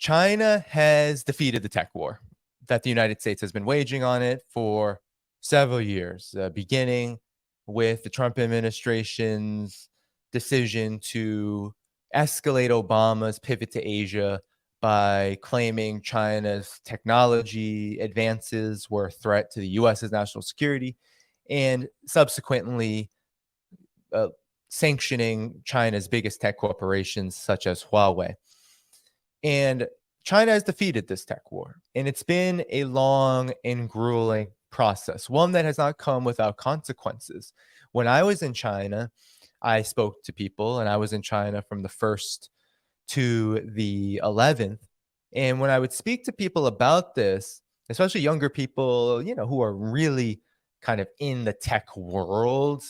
China has defeated the tech war that the United States has been waging on it for several years, beginning with the Trump administration's decision to escalate Obama's pivot to Asia by claiming China's technology advances were a threat to the U.S.'s national security, and subsequently sanctioning China's biggest tech corporations, such as Huawei. And China has defeated this tech war, and it's been a long and grueling process, one that has not come without consequences. When I was in China, I spoke to people, and I was in China from the 1st to the 11th. And when I would speak to people about this, especially younger people, who are really kind of in the tech world,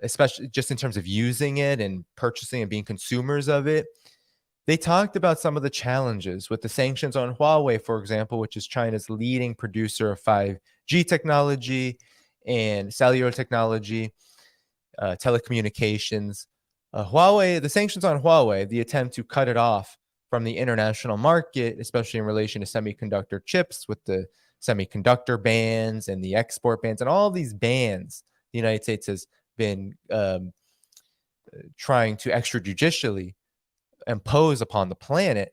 especially just in terms of using it and purchasing and being consumers of it, they talked about some of the challenges with the sanctions on Huawei, for example, which is China's leading producer of 5G technology and cellular technology, telecommunications. The sanctions on Huawei, the attempt to cut it off from the international market, especially in relation to semiconductor chips with the semiconductor bans and the export bans and all of these bans the United States has been trying to extrajudicially impose upon the planet.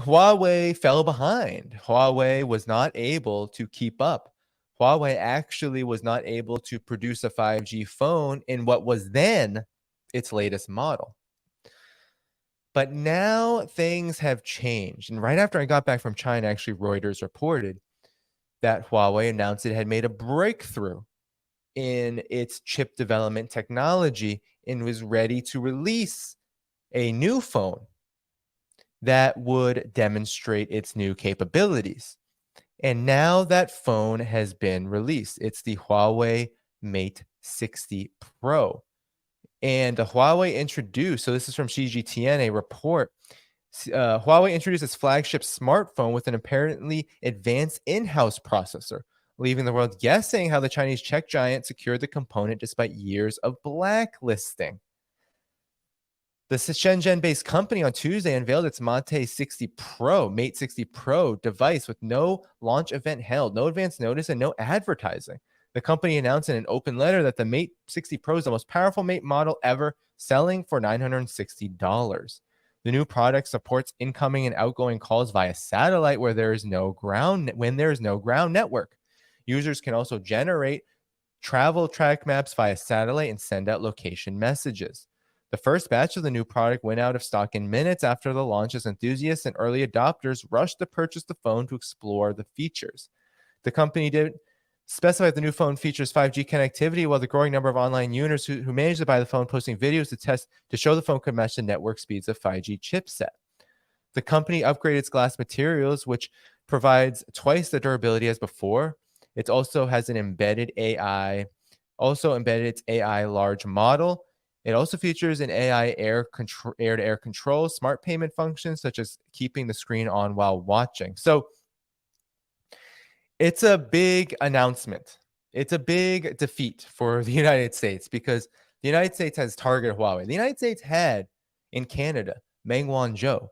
Huawei fell behind. Huawei was not able to keep up. Huawei actually was not able to produce a 5G phone in what was then its latest model. But now things have changed. And right after I got back from China, actually, Reuters reported that Huawei announced it had made a breakthrough in its chip development technology and was ready to release a new phone that would demonstrate its new capabilities. And now that phone has been released. It's the Huawei Mate 60 Pro. And the Huawei introduced, so this is from CGTN, a report. Huawei introduced its flagship smartphone with an apparently advanced in-house processor, leaving the world guessing how the Chinese tech giant secured the component despite years of blacklisting. The Shenzhen-based company on Tuesday unveiled its Mate 60 Pro device with no launch event held, no advance notice, and no advertising. The company announced in an open letter that the Mate 60 Pro is the most powerful Mate model ever, selling for $960. The new product supports incoming and outgoing calls via satellite when there is no ground network. Users can also generate travel track maps via satellite and send out location messages. The first batch of the new product went out of stock in minutes after the launch as enthusiasts and early adopters rushed to purchase the phone to explore the features. The company did specify that the new phone features 5G connectivity, while the growing number of online users who managed to buy the phone posting videos to show the phone could match the network speeds of 5G chipset. The company upgraded its glass materials, which provides twice the durability as before. It also has an embedded its AI large model. It also features an AI air-to-air control, smart payment functions, such as keeping the screen on while watching. So it's a big announcement. It's a big defeat for the United States because the United States has targeted Huawei. The United States had in Canada Meng Wanzhou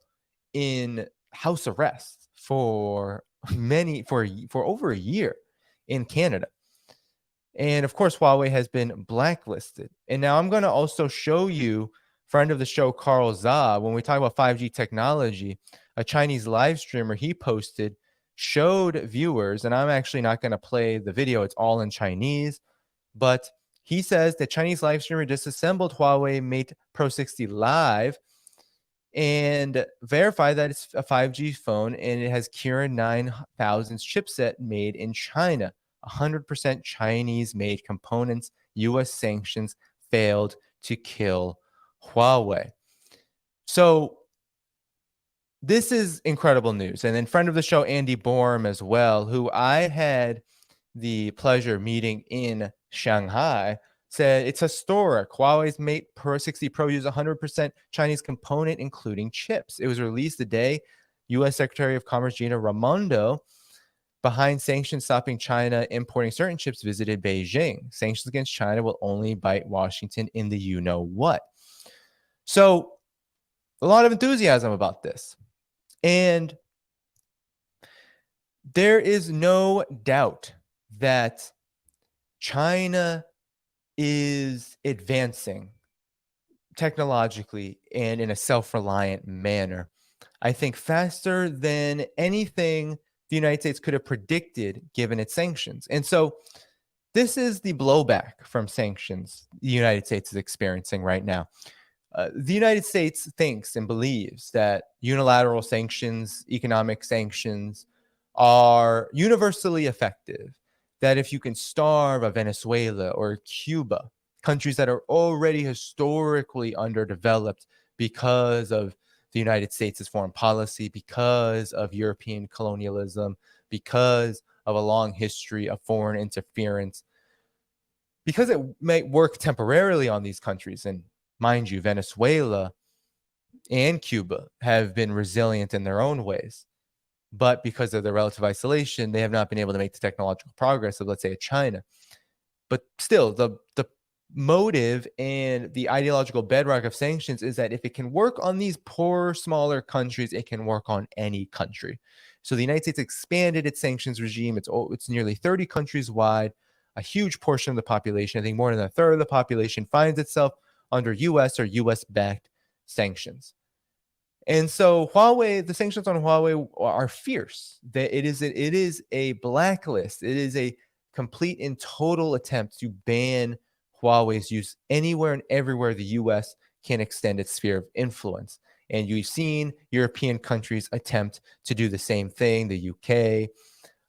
in house arrest for over a year in Canada. And of course, Huawei has been blacklisted. And now I'm going to also show you, friend of the show, Carl Za, when we talk about 5G technology, a Chinese live streamer he posted showed viewers, and I'm actually not going to play the video, it's all in Chinese, but he says that Chinese live streamer disassembled Huawei Mate Pro 60 live and verified that it's a 5G phone and it has Kirin 9000 chipset made in China. 100% Chinese-made components. U.S. sanctions failed to kill Huawei. So this is incredible news. And then friend of the show, Andy Borm as well, who I had the pleasure of meeting in Shanghai, said it's historic. Huawei's Mate Pro 60 Pro uses 100% Chinese component, including chips. It was released the day U.S. Secretary of Commerce Gina Raimondo, behind sanctions stopping China importing certain chips, visited Beijing. Sanctions against China will only bite Washington in the you-know-what. So a lot of enthusiasm about this. And there is no doubt that China is advancing technologically and in a self-reliant manner. I think faster than anything the United States could have predicted given its sanctions. And so this is the blowback from sanctions the United States is experiencing right now. The United States thinks and believes that unilateral sanctions, economic sanctions, are universally effective. That if you can starve a Venezuela or Cuba, countries that are already historically underdeveloped because of the United States' foreign policy, because of European colonialism, because of a long history of foreign interference, because it may work temporarily on these countries. And mind you, Venezuela and Cuba have been resilient in their own ways. But because of their relative isolation, they have not been able to make the technological progress of, let's say, China. But still, the motive and the ideological bedrock of sanctions is that if it can work on these poor, smaller countries, it can work on any country. So the United States expanded its sanctions regime. It's nearly 30 countries wide. A huge portion of the population, I think more than a third of the population, finds itself under U.S. or U.S.-backed sanctions. And so Huawei, the sanctions on Huawei are fierce. That it is a blacklist. It is a complete and total attempt to ban Huawei's use anywhere and everywhere the U.S. can extend its sphere of influence. And you've seen European countries attempt to do the same thing. The UK,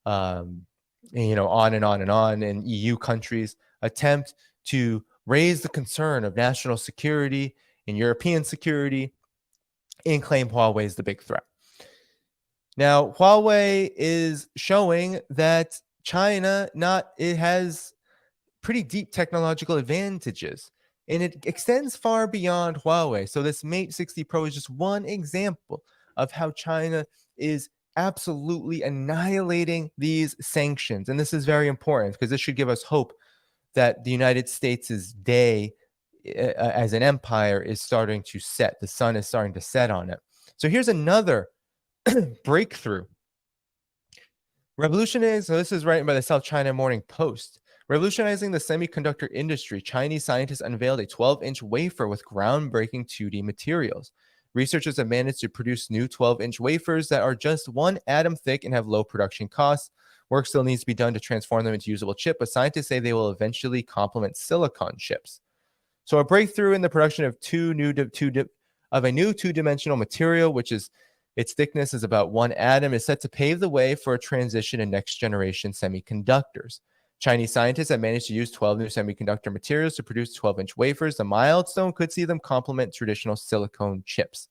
on and on and on, and EU countries attempt to raise the concern of national security and European security and claim Huawei is the big threat. Now, Huawei is showing that China it has pretty deep technological advantages, and it extends far beyond Huawei. So this Mate 60 Pro is just one example of how China is absolutely annihilating these sanctions. And this is very important because this should give us hope that the United States' day as an empire is starting to set. The sun is starting to set on it. So here's another breakthrough. Revolutionizing, so this is written by the South China Morning Post. Revolutionizing the semiconductor industry, Chinese scientists unveiled a 12-inch wafer with groundbreaking 2D materials. Researchers have managed to produce new 12-inch wafers that are just 1 atom thick and have low production costs. Work still needs to be done to transform them into usable chip, but scientists say they will eventually complement silicon chips. So a breakthrough in the production of a new two-dimensional material, which is its thickness is about 1 atom, is set to pave the way for a transition in next-generation semiconductors. Chinese scientists have managed to use 12 new semiconductor materials to produce 12-inch wafers. The milestone could see them complement traditional silicone chips.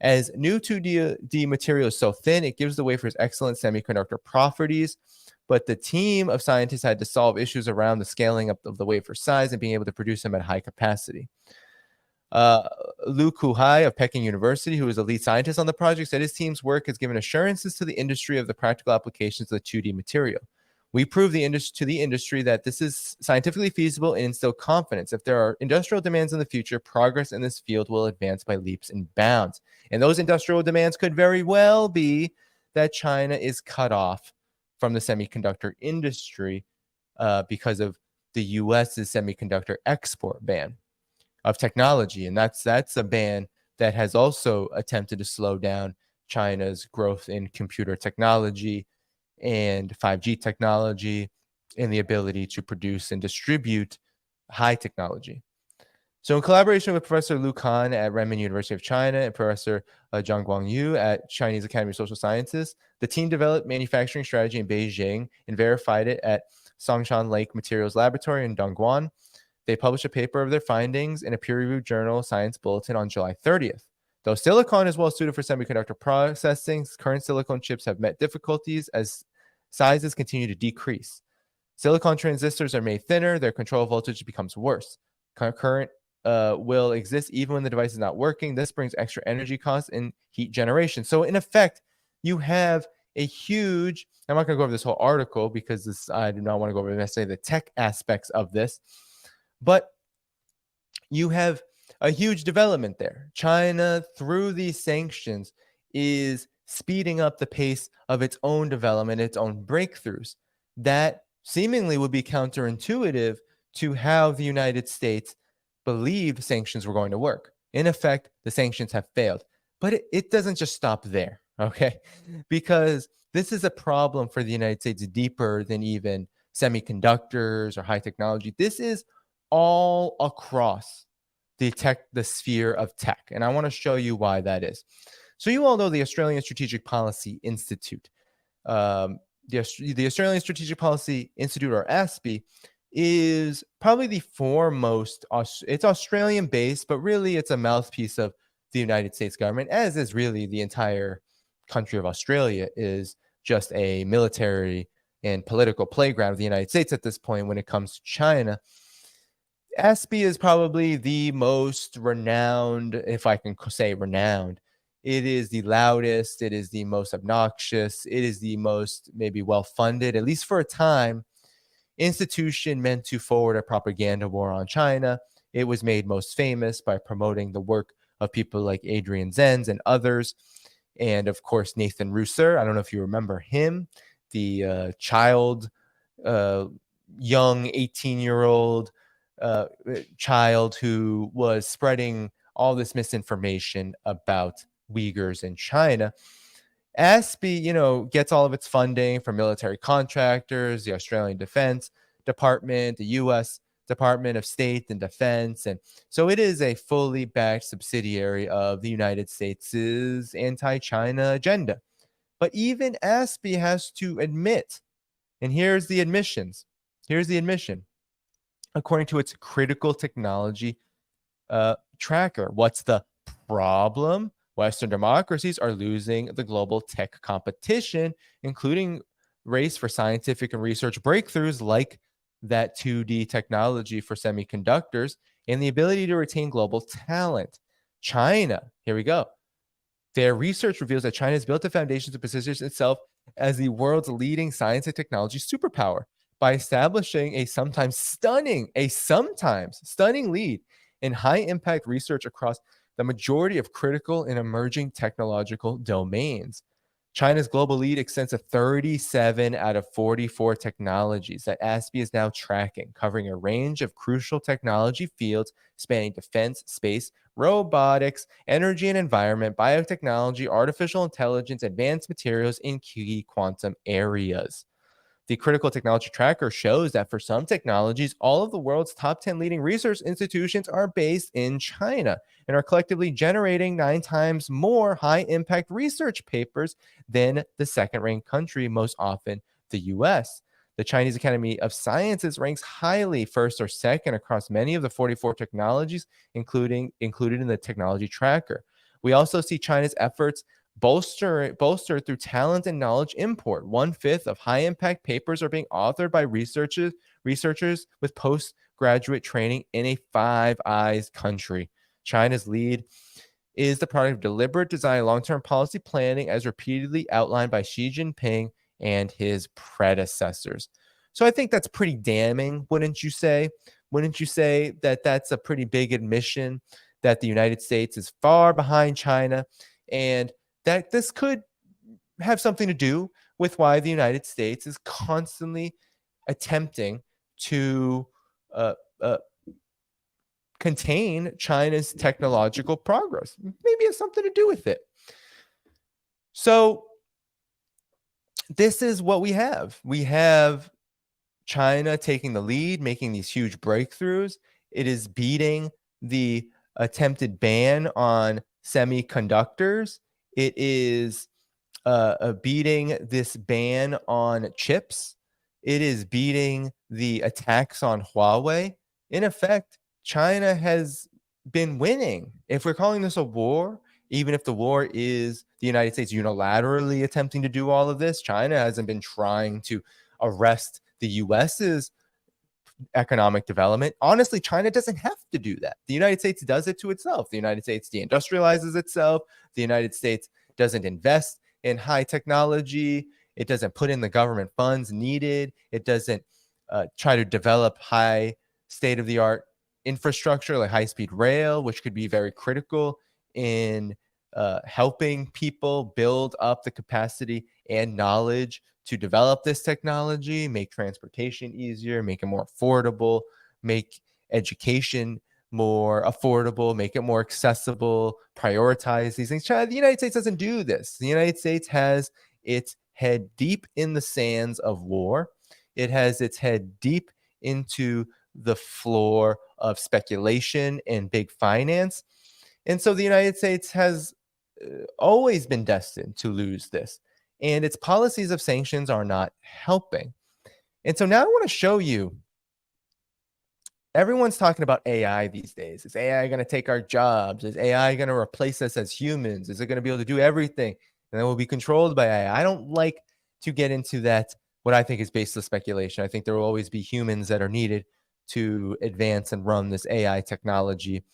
As new 2D material is so thin, it gives the wafers excellent semiconductor properties, but the team of scientists had to solve issues around the scaling up of the wafer size and being able to produce them at high capacity. Lu Kuhai of Peking University, who is a lead scientist on the project, said his team's work has given assurances to the industry of the practical applications of the 2D material. We prove to the industry that this is scientifically feasible and instill confidence. If there are industrial demands in the future, progress in this field will advance by leaps and bounds. And those industrial demands could very well be that China is cut off from the semiconductor industry because of the U.S.'s semiconductor export ban of technology. And that's a ban that has also attempted to slow down China's growth in computer technology and 5G technology and the ability to produce and distribute high technology. So in collaboration with Professor Lu Kan at Renmin University of China and Professor Zhang Guangyu at Chinese Academy of Social Sciences, the team developed manufacturing strategy in Beijing and verified it at Songshan Lake Materials Laboratory in Dongguan. They published a paper of their findings in a peer-reviewed journal, Science Bulletin, on July 30th. Though silicon is well suited for semiconductor processing, current silicon chips have met difficulties as sizes continue to decrease. Silicon transistors are made thinner, their control voltage becomes worse. Current will exist even when the device is not working. This brings extra energy costs and heat generation. So in effect, you have a huge, I'm not going to go over this whole article because I do not want to go over necessarily the tech aspects of this, but you have a huge development there. China, through these sanctions, is speeding up the pace of its own development, its own breakthroughs. That seemingly would be counterintuitive to how the United States believed sanctions were going to work. In effect, the sanctions have failed. But it doesn't just stop there, okay? Because this is a problem for the United States deeper than even semiconductors or high technology. This is all across the sphere of tech. And I want to show you why that is. So you all know the Australian Strategic Policy Institute. Um, the Australian Strategic Policy Institute, or ASPI, is probably the foremost. It's Australian based, but really it's a mouthpiece of the United States government, as is really the entire country of Australia is just a military and political playground of the United States at this point when it comes to China. ASPI is probably the most renowned, if I can say renowned. It is the loudest, it is the most obnoxious, it is the most maybe well funded, at least for a time, institution meant to forward a propaganda war on China. It was made most famous by promoting the work of people like Adrian Zenz and others. And of course, Nathan Rousser. I don't know if you remember him, the young 18-year-old child who was spreading all this misinformation about Uyghurs in China. ASPI, gets all of its funding from military contractors, the Australian Defense Department, the U.S. Department of State and Defense. And so it is a fully backed subsidiary of the United States' anti-China agenda. But even ASPI has to admit, and here's the admission, according to its critical technology tracker. What's the problem? Western democracies are losing the global tech competition, including race for scientific and research breakthroughs like that 2D technology for semiconductors and the ability to retain global talent. China, here we go. Their research reveals that China has built the foundation to position itself as the world's leading science and technology superpower by establishing a sometimes stunning lead in high impact research across the majority of critical and emerging technological domains. China's global lead extends to 37 out of 44 technologies that ASPI is now tracking, covering a range of crucial technology fields spanning defense, space, robotics, energy and environment, biotechnology, artificial intelligence, advanced materials, and key quantum areas. The critical technology tracker shows that for some technologies, all of the world's top 10 leading research institutions are based in China and are collectively generating 9 times more high impact research papers than the second ranked country, most often the US. The Chinese Academy of Sciences ranks highly first or second across many of the 44 technologies included in the technology tracker. We also see China's efforts bolstered through talent and knowledge import. 1/5 of high impact papers are being authored by researchers with postgraduate training in a Five Eyes country. China's lead is the product of deliberate design, long-term policy planning, as repeatedly outlined by Xi Jinping and his predecessors. So I think that's pretty damning, wouldn't you say? Wouldn't you say that that's a pretty big admission that the United States is far behind China, and that this could have something to do with why the United States is constantly attempting to uh, uh, contain China's technological progress? Maybe it has something to do with it. So this is what we have. We have China taking the lead, making these huge breakthroughs. It is beating the attempted ban on semiconductors. It is beating this ban on chips. It is beating the attacks on Huawei. In effect, China has been winning. If we're calling this a war, even if the war is the United States unilaterally attempting to do all of this, China hasn't been trying to arrest the US's economic development. Honestly, China doesn't have to do that. The United States does it to itself. The United States deindustrializes itself. The United States doesn't invest in high technology. It doesn't put in the government funds needed. It doesn't try to develop high state-of-the-art infrastructure like high-speed rail, which could be very critical in helping people build up the capacity and knowledge to develop this technology, make transportation easier, make it more affordable, make education more affordable, make it more accessible, prioritize these things. China, the United States doesn't do this. The United States has its head deep in the sands of war. It has its head deep into the floor of speculation and big finance. And so the United States has always been destined to lose this. And its policies of sanctions are not helping. And so now I want to show you, everyone's talking about AI these days. Is AI going to take our jobs? Is AI going to replace us as humans? Is it going to be able to do everything? And then we'll be controlled by AI. I don't like to get into that, what I think is baseless speculation. I think there will always be humans that are needed to advance and run this AI technology.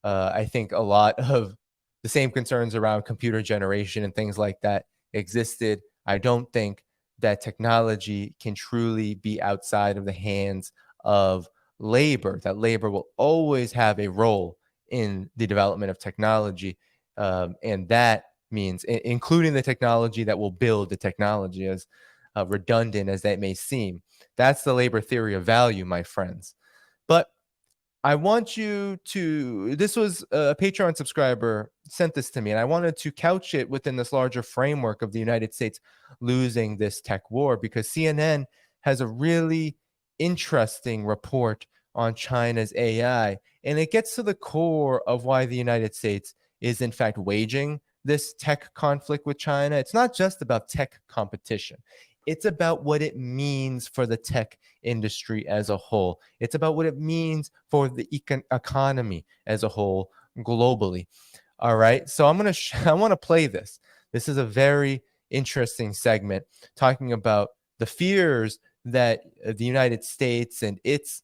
I think a lot of the same concerns around computer generation and things like that existed. I don't think that technology can truly be outside of the hands of labor, that labor will always have a role in the development of technology. And that means including the technology that will build the technology, as redundant as that may seem. That's the labor theory of value, my friends. But I want you to, this was a Patreon subscriber sent this to me, and I wanted to couch it within this larger framework of the United States losing this tech war, because CNN has a really interesting report on China's AI, and it gets to the core of why the United States is in fact waging this tech conflict with China. It's not just about tech competition. It's about what it means for the tech industry as a whole. It's about what it means for the economy as a whole globally. All right. So I want to play this. This is a very interesting segment talking about the fears that the United States and its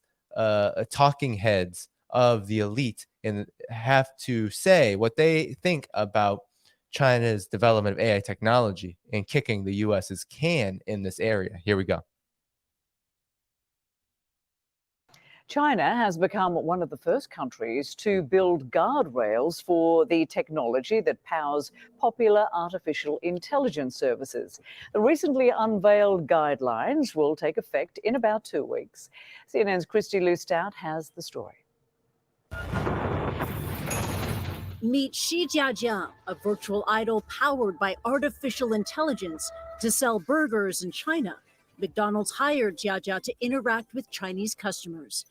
talking heads of the elite and have to say what they think about China's development of AI technology and kicking the US's can in this area. Here we go. China has become one of the first countries to build guardrails for the technology that powers popular artificial intelligence services. The recently unveiled guidelines will take effect in about 2 weeks. CNN's Christy Lou Stout has the story. Meet Xi Jiajia, a virtual idol powered by artificial intelligence to sell burgers in China. McDonald's hired Jiajia to interact with Chinese customers.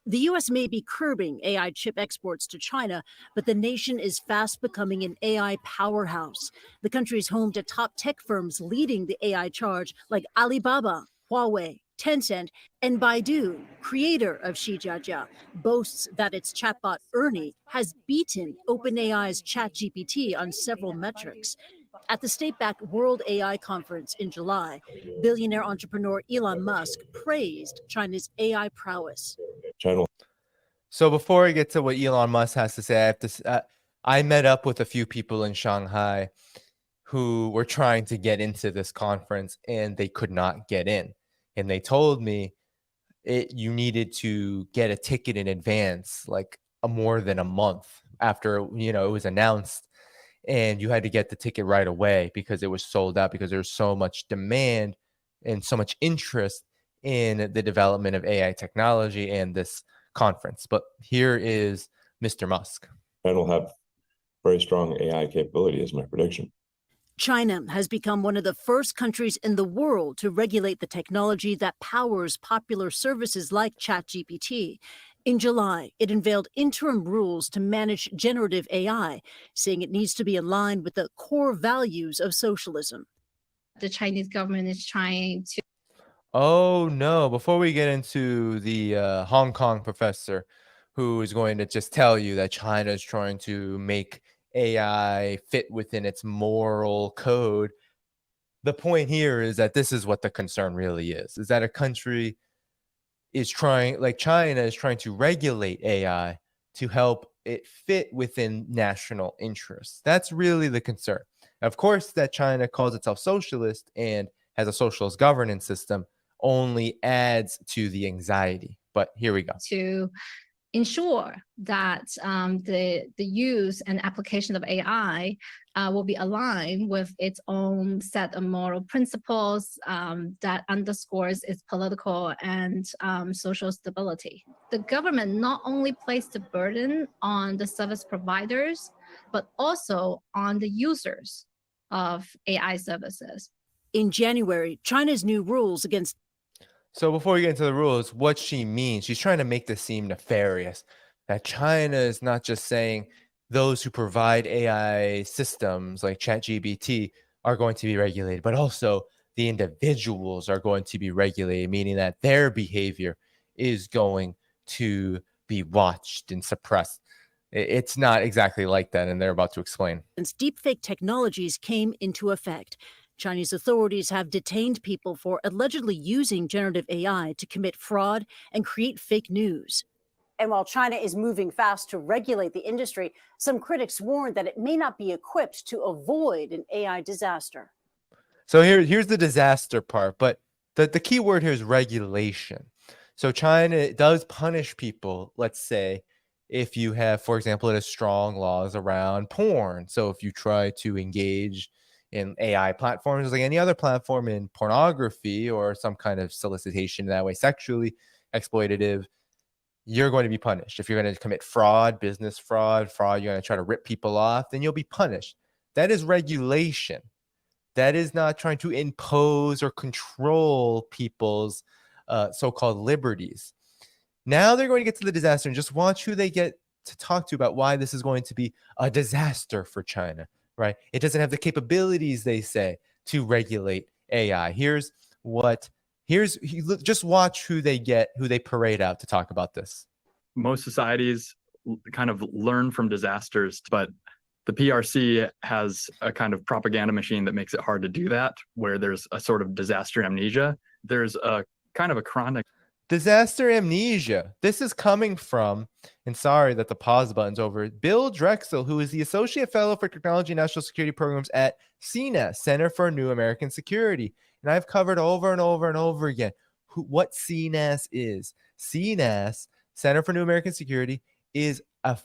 The U.S. may be curbing AI chip exports to China, but the nation is fast becoming an AI powerhouse. The country is home to top tech firms leading the AI charge like Alibaba, Huawei, Tencent, and Baidu, creator of Xi Jiajia, boasts that its chatbot Ernie has beaten OpenAI's ChatGPT on several metrics. At the state-backed World AI Conference in July, billionaire entrepreneur Elon Musk praised China's AI prowess. So before I get to what Elon Musk has to say, I met up with a few people in Shanghai who were trying to get into this conference and they could not get in. And they told me you needed to get a ticket in advance, like more than a month after, it was announced. And you had to get the ticket right away because it was sold out, because there's so much demand and so much interest in the development of AI technology and this conference. But here is Mr. Musk. It'll have very strong AI capability, is my prediction. China has become one of the first countries in the world to regulate the technology that powers popular services like ChatGPT. In July, it unveiled interim rules to manage generative AI, saying it needs to be aligned with the core values of socialism. The Chinese government is trying to... Oh, no. Before we get into the Hong Kong professor who is going to just tell you that China is trying to make AI fit within its moral code, the point here is that this is what the concern really is that a country is trying, like China is trying to regulate AI to help it fit within national interests. That's really the concern. Of course, that China calls itself socialist and has a socialist governance system only adds to the anxiety. But here we go. To ensure that the use and application of AI will be aligned with its own set of moral principles that underscores its political and social stability. The government not only placed the burden on the service providers, but also on the users of AI services. In January, China's new rules against So before we get into the rules, what she means, she's trying to make this seem nefarious. That China is not just saying those who provide AI systems like ChatGPT are going to be regulated, but also the individuals are going to be regulated, meaning that their behavior is going to be watched and suppressed. It's not exactly like that, and they're about to explain. deepfake technologies came into effect. Chinese authorities have detained people for allegedly using generative AI to commit fraud and create fake news. And while China is moving fast to regulate the industry, some critics warn that it may not be equipped to avoid an AI disaster. So here's the disaster part, but the key word here is regulation. So China does punish people, let's say, if you have, for example, it has strong laws around porn. So if you try to engage in AI platforms like any other platform in pornography or some kind of solicitation that way, sexually exploitative, you're going to be punished. If you're going to commit fraud, business fraud, you're going to try to rip people off, then you'll be punished. That is regulation. That is not trying to impose or control people's so-called liberties. Now they're going to get to the disaster, and just watch who they get to talk to about why this is going to be a disaster for China, right? It doesn't have the capabilities, they say, to regulate AI. Just watch who they parade out to talk about this. Most societies kind of learn from disasters, but the PRC has a kind of propaganda machine that makes it hard to do that, where there's a sort of disaster amnesia. There's a kind of a chronic disaster amnesia. This is coming from, and sorry that the pause button's over, Bill Drexel, who is the Associate Fellow for Technology and National Security Programs at CNAS, Center for New American Security. And I've covered over and over and over again what CNAS is. CNAS, Center for New American Security, is a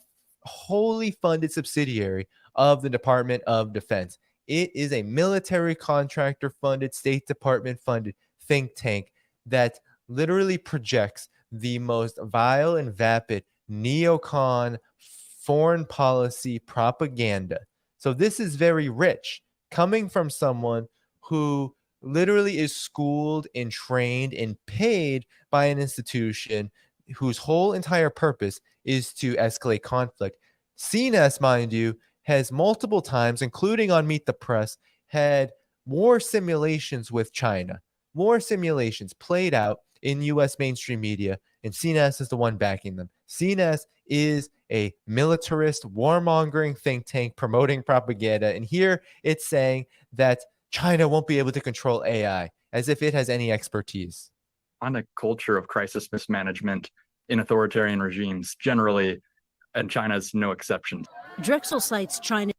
wholly funded subsidiary of the Department of Defense. It is a military contractor funded, State Department funded think tank that literally projects the most vile and vapid neocon foreign policy propaganda. So this is very rich, coming from someone who literally is schooled and trained and paid by an institution whose whole entire purpose is to escalate conflict. CNES, mind you, has multiple times, including on Meet the Press, had war simulations with China. War simulations played out in U.S. mainstream media, and CNES is the one backing them. CNES is a militarist, warmongering think tank promoting propaganda, and here it's saying that China won't be able to control AI, as if it has any expertise. On a culture of crisis mismanagement in authoritarian regimes generally, and China is no exception. Drexel cites China.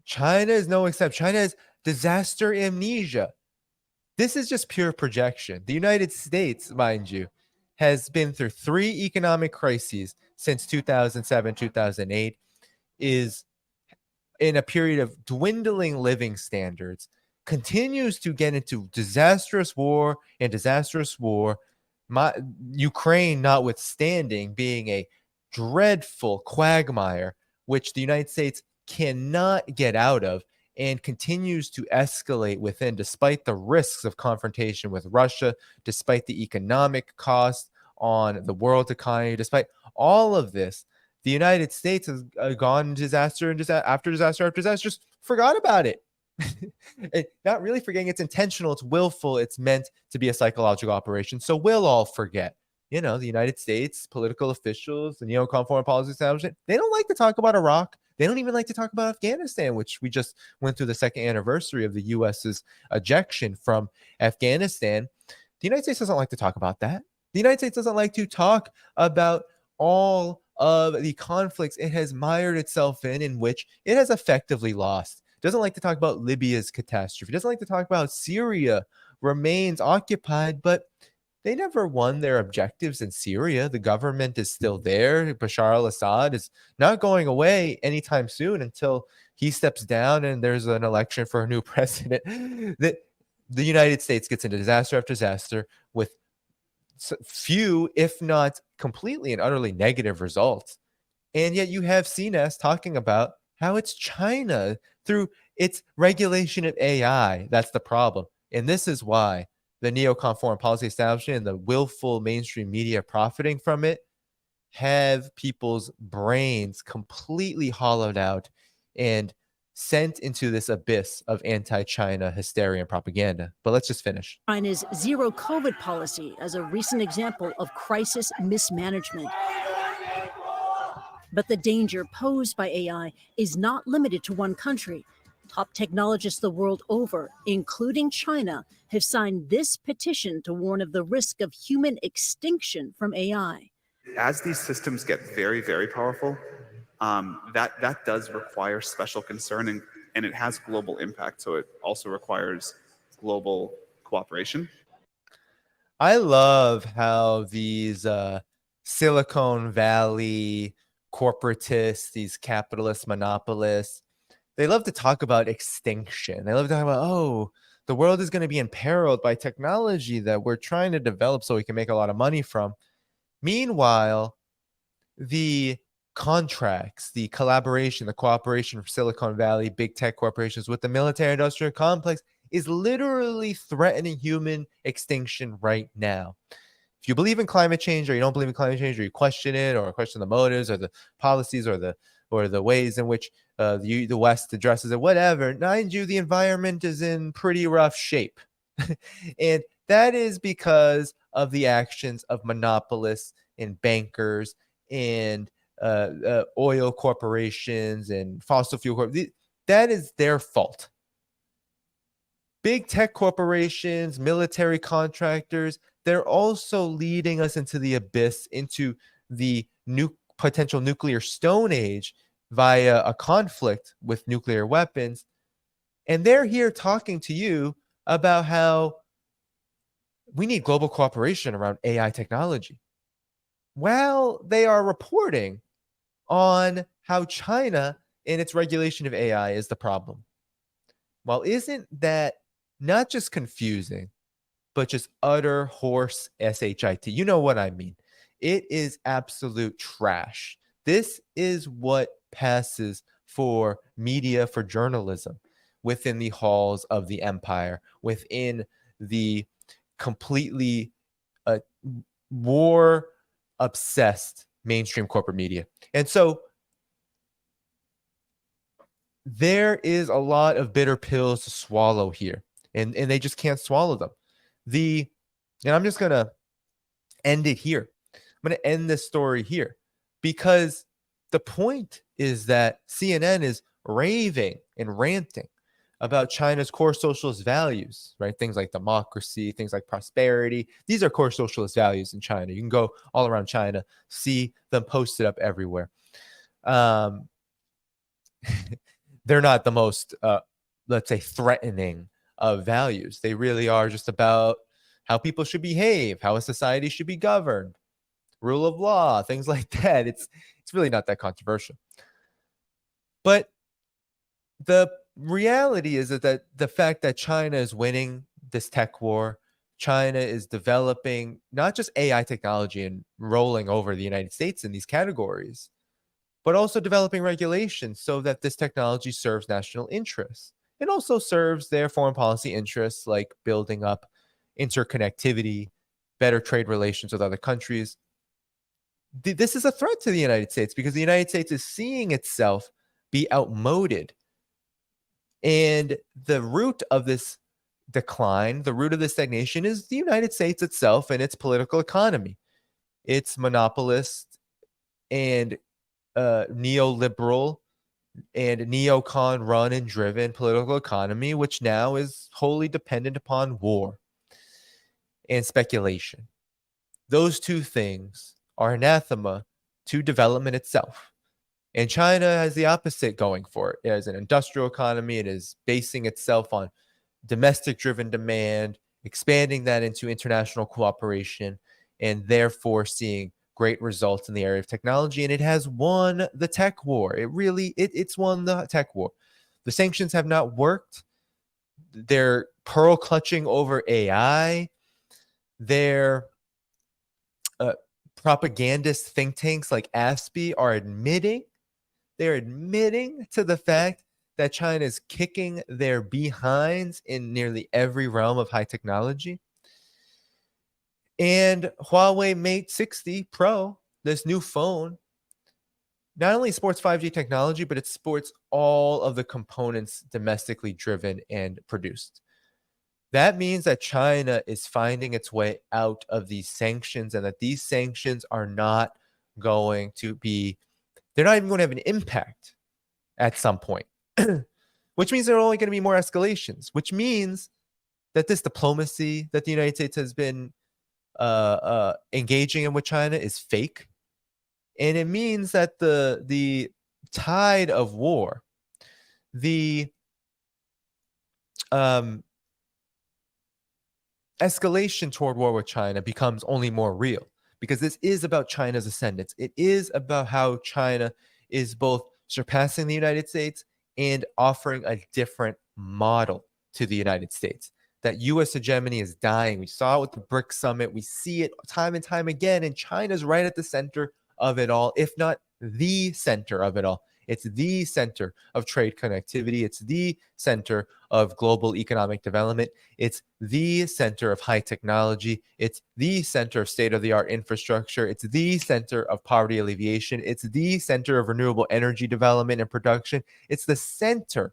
China is no exception. China has disaster amnesia. This is just pure projection. The United States, mind you, has been through 3 economic crises since 2007, 2008, is in a period of dwindling living standards, continues to get into disastrous war and disastrous war, Ukraine notwithstanding being a dreadful quagmire, which the United States cannot get out of and continues to escalate within, despite the risks of confrontation with Russia, despite the economic cost on the world economy, despite all of this. The United States has gone disaster and after disaster after disaster, just forgot about it. Not really forgetting, it's intentional, it's willful, it's meant to be a psychological operation. So we'll all forget. You know, the United States, political officials, the neocon foreign policy establishment, they don't like to talk about Iraq. They don't even like to talk about Afghanistan, which we just went through the 2nd anniversary of the U.S.'s ejection from Afghanistan. The United States doesn't like to talk about that. The United States doesn't like to talk about all of the conflicts it has mired itself in which it has effectively lost. Doesn't like to talk about Libya's catastrophe. Doesn't like to talk about Syria remains occupied, but they never won their objectives in Syria. The government is still there. Bashar al-Assad is not going away anytime soon until he steps down and there's an election for a new president. The United States gets into disaster after disaster with few, if not completely and utterly negative results. And yet you have CNES talking about how it's China through its regulation of AI. That's the problem. And this is why the neocon foreign policy establishment and the willful mainstream media profiting from it have people's brains completely hollowed out and sent into this abyss of anti-China hysteria and propaganda. But let's just finish. China's zero COVID policy as a recent example of crisis mismanagement. But the danger posed by AI is not limited to one country. Top technologists the world over, including China, have signed this petition to warn of the risk of human extinction from AI. As these systems get very, very powerful, that does require special concern, and it has global impact. So it also requires global cooperation. I love how these Silicon Valley corporatists, these capitalist monopolists, they love to talk about extinction. They love to talk about, oh, the world is going to be imperiled by technology that we're trying to develop so we can make a lot of money from. Meanwhile, the contracts, the collaboration, the cooperation from Silicon Valley, big tech corporations with the military industrial complex is literally threatening human extinction right now. If you believe in climate change or you don't believe in climate change, or you question it or question the motives or the policies or the ways in which the West addresses it, whatever, mind you, the environment is in pretty rough shape. And that is because of the actions of monopolists and bankers and oil corporations and fossil fuel corporations. That is their fault. Big tech corporations, military contractors, they're also leading us into the abyss, into the potential nuclear stone age via a conflict with nuclear weapons. And they're here talking to you about how we need global cooperation around AI technology. Well, they are reporting on how China and its regulation of AI is the problem. Well, isn't that not just confusing, but just utter horse shit? You know what I mean. It is absolute trash. This is what passes for media, for journalism within the halls of the empire, within the completely war-obsessed mainstream corporate media. And so there is a lot of bitter pills to swallow here, and they just can't swallow them. And I'm just going to end it here. I'm going to end this story here because the point is that CNN is raving and ranting about China's core socialist values, right? Things like democracy, things like prosperity. These are core socialist values in China. You can go all around China, see them posted up everywhere. They're not the most, let's say, threatening of values. They really are just about how people should behave, how a society should be governed, rule of law, things like that. It's really not that controversial. But the reality is that the fact that China is winning this tech war, China is developing not just AI technology and rolling over the United States in these categories, but also developing regulations so that this technology serves national interests. It also serves their foreign policy interests, like building up interconnectivity, better trade relations with other countries. This is a threat to the United States because the United States is seeing itself be outmoded. And the root of this decline, the root of this stagnation is the United States itself and its political economy. It's monopolist and neoliberal and neocon run and driven political economy, which now is wholly dependent upon war and speculation. Those two things are anathema to development itself. And China has the opposite going for it. It has an industrial economy. It is basing itself on domestic driven demand expanding that into international cooperation, and therefore seeing great results in the area of technology. And it has won the tech war. It's won the tech war. The sanctions have not worked. They're pearl clutching over AI. Their propagandist think tanks like ASPI are admitting to the fact that China is kicking their behinds in nearly every realm of high technology. And Huawei Mate 60 Pro, this new phone, not only sports 5G technology, but it sports all of the components domestically driven and produced. That means that China is finding its way out of these sanctions, and that these sanctions are not going to be, they're not even going to have an impact at some point, which means there are only going to be more escalations, which means that this diplomacy that the United States has been engaging in with China is fake. And it means that the tide of war, the escalation toward war with China becomes only more real, because this is about China's ascendance. It is about how China is both surpassing the United States and offering a different model to the United States. That U.S. hegemony is dying. We saw it with the BRICS summit. We see it time and time again, and China's right at the center of it all, if not the center of it all. It's the center of trade connectivity. It's the center of global economic development. It's the center of high technology. It's the center of state-of-the-art infrastructure. It's the center of poverty alleviation. It's the center of renewable energy development and production. It's the center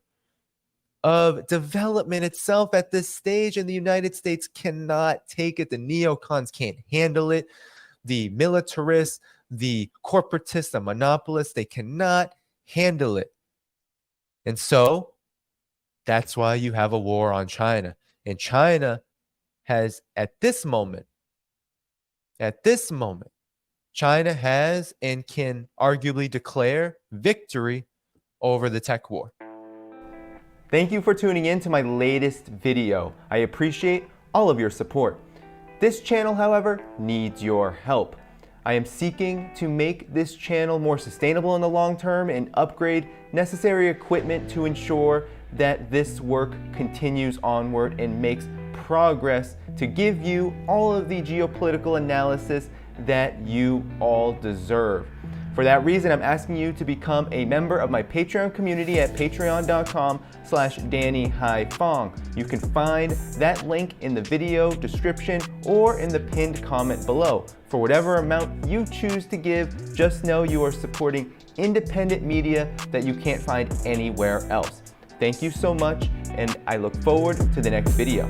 of development itself at this stage, and the United States cannot take it. The neocons can't handle it. The militarists, the corporatists, the monopolists, they cannot handle it. And so that's why you have a war on China. And China has, at this moment, China has and can arguably declare victory over the tech war. Thank you for tuning in to my latest video. I appreciate all of your support. This channel, however, needs your help. I am seeking to make this channel more sustainable in the long term and upgrade necessary equipment to ensure that this work continues onward and makes progress to give you all of the geopolitical analysis that you all deserve. For that reason, I'm asking you to become a member of my Patreon community at patreon.com/DannyHaiphong. You can find that link in the video description or in the pinned comment below. For whatever amount you choose to give, just know you are supporting independent media that you can't find anywhere else. Thank you so much, and I look forward to the next video.